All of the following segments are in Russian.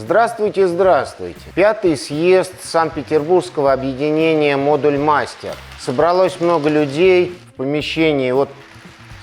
Здравствуйте, здравствуйте. Пятый съезд Санкт-Петербургского объединения «Модуль Мастер». Собралось много людей в помещении. Вот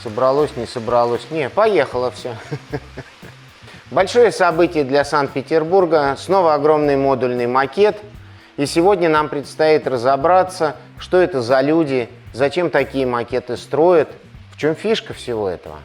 собралось, не собралось. Не, поехало все. Большое событие для Санкт-Петербурга. Снова огромный модульный макет. И сегодня нам предстоит разобраться, что это за люди, зачем такие макеты строят, в чем фишка всего этого.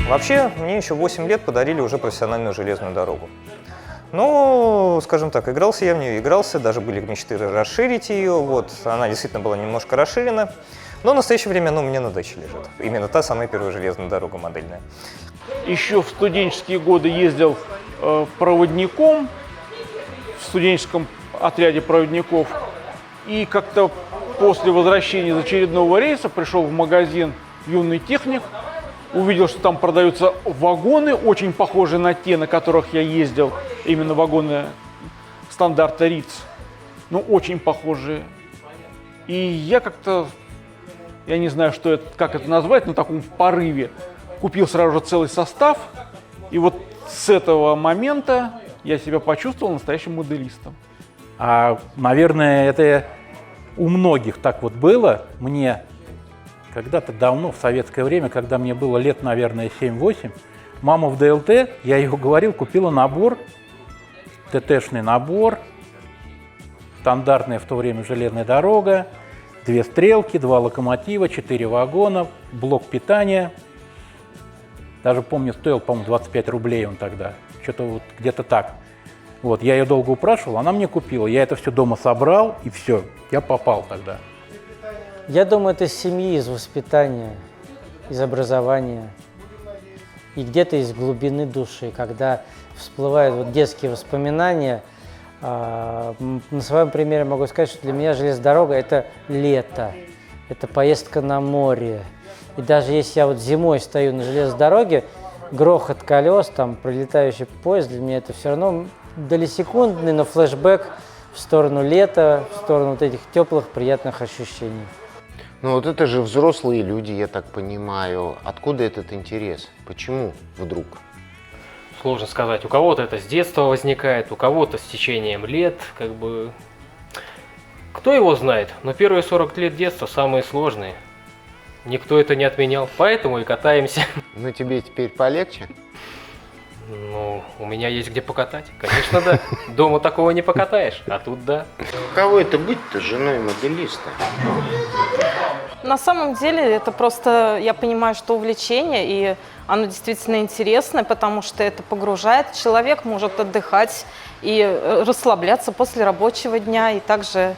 Вообще, мне еще 8 лет подарили уже профессиональную железную дорогу. Ну, скажем так, игрался я в нее, даже были мечты расширить ее, вот, она действительно была немножко расширена, но в настоящее время она у меня на даче лежит. Именно та самая первая железная дорога модельная. Еще в студенческие годы ездил проводником в студенческом отряде проводников, и как-то после возвращения из очередного рейса пришел в магазин «Юный техник», увидел, что там продаются вагоны, очень похожие на те, на которых я ездил, именно вагоны стандарта РИЦ, ну, очень похожие. И я как-то, я не знаю, что это, как это назвать, на таком порыве, купил сразу же целый состав, и вот с этого момента я себя почувствовал настоящим моделистом. Наверное, это у многих так вот было. Мне когда-то давно, в советское время, когда мне было лет, наверное, 7-8, мама в ДЛТ, я ее уговорил, купила набор, ТТшный набор, стандартная в то время железная дорога, 2 стрелки, 2 локомотива, 4 вагона, блок питания. Даже помню, стоил, по-моему, 25 рублей он тогда, что-то вот где-то так. Вот, я ее долго упрашивал, она мне купила, я это все дома собрал, и все, я попал тогда. Я думаю, это из семьи, из воспитания, из образования и где-то из глубины души, когда всплывают вот детские воспоминания. На своем примере могу сказать, что для меня железная дорога – это лето, это поездка на море. И даже если я вот зимой стою на железной дороге, грохот колес, там пролетающий поезд, для меня это все равно долесекундный, но флешбэк в сторону лета, в сторону вот этих теплых, приятных ощущений. Ну вот это же взрослые люди, я так понимаю. Откуда этот интерес? Почему вдруг? Сложно сказать. У кого-то это с детства возникает, у кого-то с течением лет, как бы. Кто его знает? Но первые 40 лет детства самые сложные. Никто это не отменял, поэтому и катаемся. Ну тебе теперь полегче? Ну, у меня есть где покатать. Конечно, да. Дома такого не покатаешь, а тут да. Каково это быть-то женой моделиста? На самом деле это просто, я понимаю, что увлечение, и оно действительно интересное, потому что это погружает. Человек может отдыхать и расслабляться после рабочего дня, и также,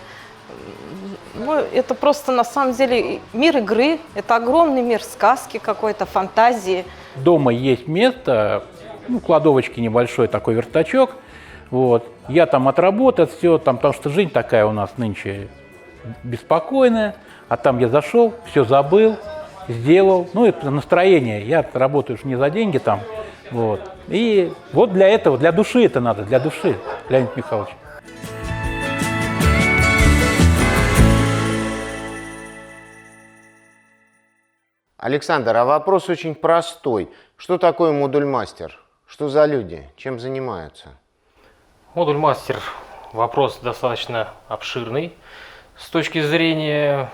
ну, это просто на самом деле мир игры, это огромный мир сказки какой-то, фантазии. Дома есть место, ну, кладовочки небольшой такой верстачок, вот. Я там отработал все, там, потому что жизнь такая у нас нынче беспокойная, а там я зашел, все забыл, сделал, ну, это настроение, я работаю не за деньги там, вот. И вот для этого, для души это надо, для души, Леонид Михайлович. Александр, а вопрос очень простой. Что такое модуль-мастер? Что за люди? Чем занимаются? Модуль-мастер – вопрос достаточно обширный с точки зрения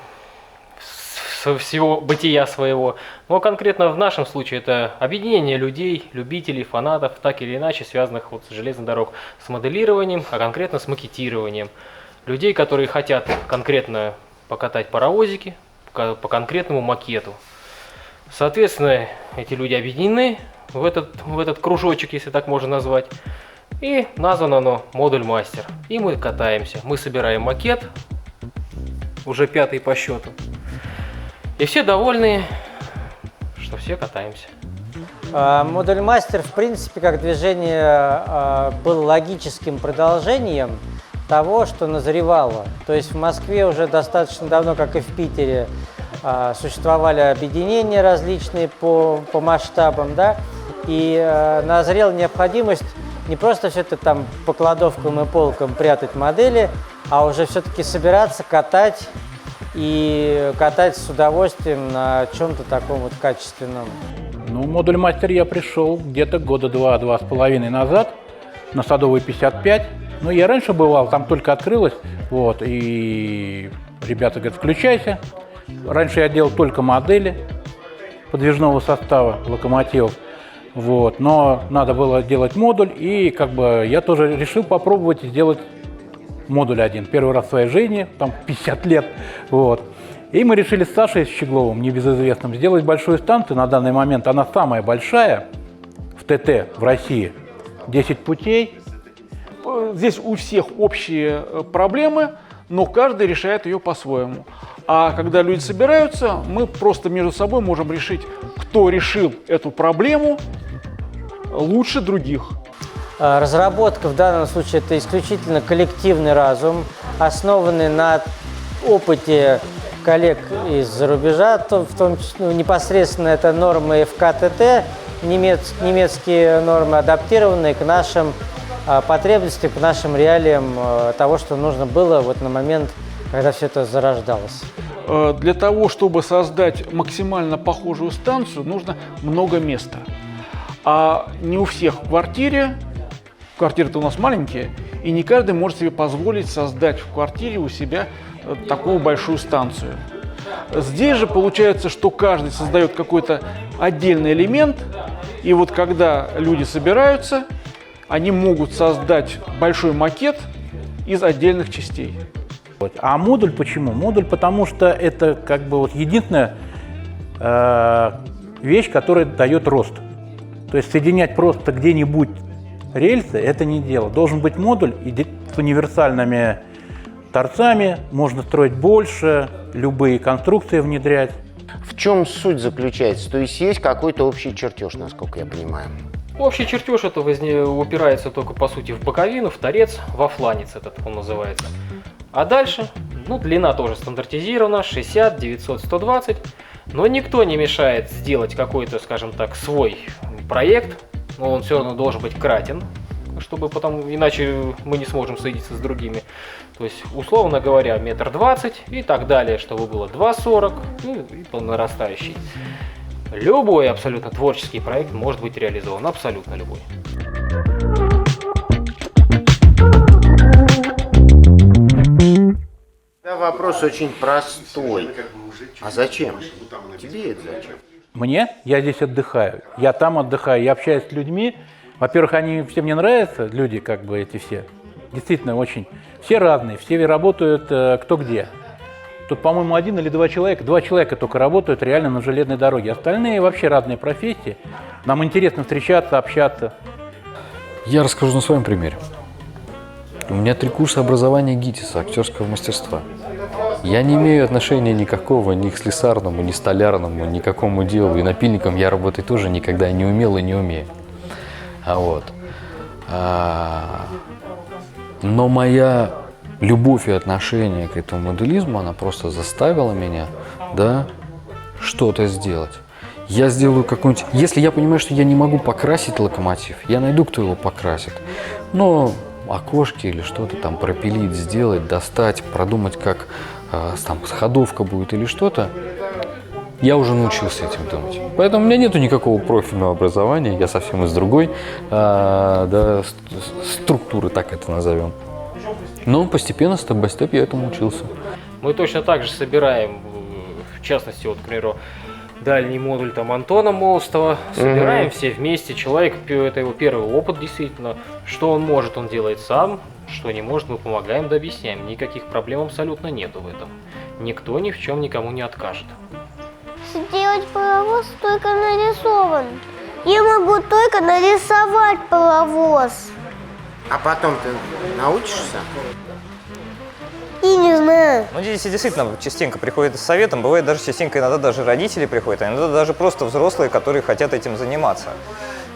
всего бытия своего. Но конкретно в нашем случае это объединение людей, любителей, фанатов, так или иначе связанных вот с железной дорогой, с моделированием, а конкретно с макетированием. Людей, которые хотят конкретно покатать паровозики по конкретному макету. Соответственно, эти люди объединены в этот кружочек, если так можно назвать. И названо оно «Модуль Мастер». И мы катаемся. Мы собираем макет, уже 5-й по счету. И все довольны, что все катаемся. Модуль Мастер, в принципе, как движение, был логическим продолжением того, что назревало. То есть в Москве уже достаточно давно, как и в Питере, существовали объединения различные по масштабам, да, и назрела необходимость не просто все это там по кладовкам и полкам прятать модели, а уже все-таки собираться, катать и катать с удовольствием на чем-то таком вот качественном. Ну, модуль мастер я пришел где-то года 2-2,5 назад на Садовой 55. Ну, я раньше бывал, там только открылось, вот, и ребята говорят, включайся. Раньше я делал только модели подвижного состава локомотивов, вот, но надо было делать модуль, и как бы я тоже решил попробовать сделать модуль один. Первый раз в своей жизни, там 50 лет, вот. И мы решили с Сашей Щегловым, небезызвестным, сделать большую станцию. На данный момент она самая большая в ТТ в России. 10 путей. Здесь у всех общие проблемы, но каждый решает ее по-своему. А когда люди собираются, мы просто между собой можем решить, кто решил эту проблему лучше других. Разработка в данном случае это исключительно коллективный разум, основанный на опыте коллег из-за рубежа, в том числе непосредственно это нормы ФКТТ, немецкие нормы, адаптированные к нашим потребностям, к нашим реалиям того, что нужно было вот на момент, когда все это зарождалось. Для того, чтобы создать максимально похожую станцию, нужно много места. А не у всех в квартире, квартиры-то у нас маленькие, и не каждый может себе позволить создать в квартире у себя такую большую станцию. Здесь же получается, что каждый создает какой-то отдельный элемент, и вот когда люди собираются, они могут создать большой макет из отдельных частей. А модуль почему? Модуль потому что это как бы вот единственная вещь, которая дает рост. То есть соединять просто где-нибудь рельсы – это не дело. Должен быть модуль и с универсальными торцами, можно строить больше, любые конструкции внедрять. В чем суть заключается? То есть есть какой-то общий чертеж, насколько я понимаю. Общий чертеж это упирается только по сути в боковину, в торец, во фланец этот он называется. А дальше, ну, длина тоже стандартизирована, 60, 900, 120. Но никто не мешает сделать какой-то, скажем так, свой проект. Но он все равно должен быть кратен, чтобы потом, иначе мы не сможем соединиться с другими. То есть, условно говоря, 1,20 м и так далее, чтобы было 2,40 ну, и по нарастающей. Любой абсолютно творческий проект может быть реализован, абсолютно любой. Да, вопрос очень простой. А зачем? Тебе это зачем? Мне? Я здесь отдыхаю, я там отдыхаю, я общаюсь с людьми. Во-первых, они все мне нравятся, люди как бы эти все. Действительно очень. Все разные, все работают кто где. Тут, по-моему, 1 или 2 человека. 2 человека только работают реально на железной дороге. Остальные вообще разные профессии. Нам интересно встречаться, общаться. Я расскажу на своем примере. У меня 3 курса образования ГИТИСа, актерского мастерства. Я не имею отношения никакого ни к слесарному, ни столярному, ни к какому делу. И напильником я работать тоже никогда не умел и не умею. Но моя любовь и отношение к этому моделизму, она просто заставила меня, да, что-то сделать. Я сделаю какой-нибудь... Если я понимаю, что я не могу покрасить локомотив, я найду, кто его покрасит. Но окошки или что-то там пропилить, сделать, достать, продумать, как там ходовка будет или что-то, я уже научился этим думать. Поэтому у меня нету никакого профильного образования, я совсем из другой структуры, так это назовем. Но постепенно, степ-бай-степ, я этому учился. Мы точно так же собираем, в частности, вот, к примеру, дальний модуль там Антона Молостова, собираем все вместе. Человек, это его первый опыт действительно. Что он может, он делает сам. Что не может, мы помогаем, да объясняем. Никаких проблем абсолютно нету в этом. Никто ни в чем никому не откажет. Сделать паровоз только нарисован. Я могу только нарисовать паровоз. А потом ты научишься? И не знаю. Ну, дети действительно частенько приходят с советом, бывает даже частенько, иногда даже родители приходят, а иногда даже просто взрослые, которые хотят этим заниматься.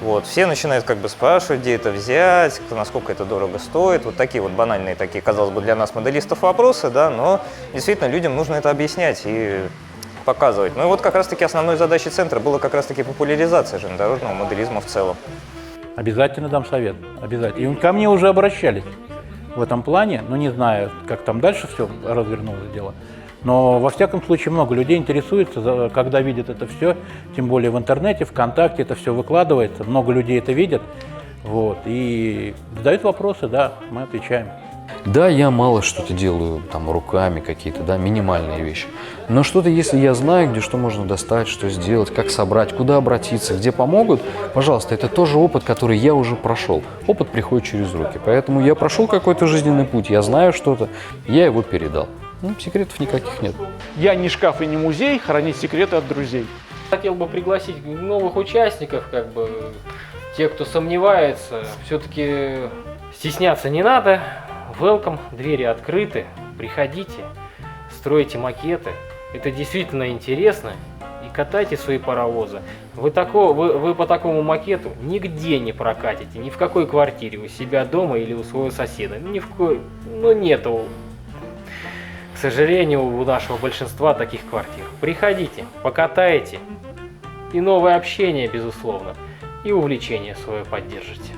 Вот, все начинают как бы спрашивать, где это взять, насколько это дорого стоит, вот такие вот банальные, такие, казалось бы, для нас моделистов вопросы, да, но действительно людям нужно это объяснять и показывать. Ну и вот как раз-таки основной задачей центра была как раз-таки популяризация железнодорожного моделизма в целом. Обязательно дам совет, обязательно. И ко мне уже обращались в этом плане, но не знаю, как там дальше все развернулось дело. Но во всяком случае много людей интересуется, когда видят это все, тем более в интернете, ВКонтакте это все выкладывается, много людей это видят, вот, и задают вопросы, да, мы отвечаем. Да, я мало что-то делаю, там, руками какие-то, да, минимальные вещи. Но что-то, если я знаю, где что можно достать, что сделать, как собрать, куда обратиться, где помогут, пожалуйста, это тоже опыт, который я уже прошел. Опыт приходит через руки. Поэтому я прошел какой-то жизненный путь, я знаю что-то, я его передал. Ну, секретов никаких нет. Я не шкаф и не музей, хранить секреты от друзей. Хотел бы пригласить новых участников, как бы, те, кто сомневается, все-таки стесняться не надо. Welcome, двери открыты, приходите, стройте макеты. Это действительно интересно. И катайте свои паровозы. Вы по такому макету нигде не прокатите, ни в какой квартире, у себя дома или у своего соседа. Нету, к сожалению, у нашего большинства таких квартир. Приходите, покатайте. И новое общение, безусловно, и увлечение свое поддержите.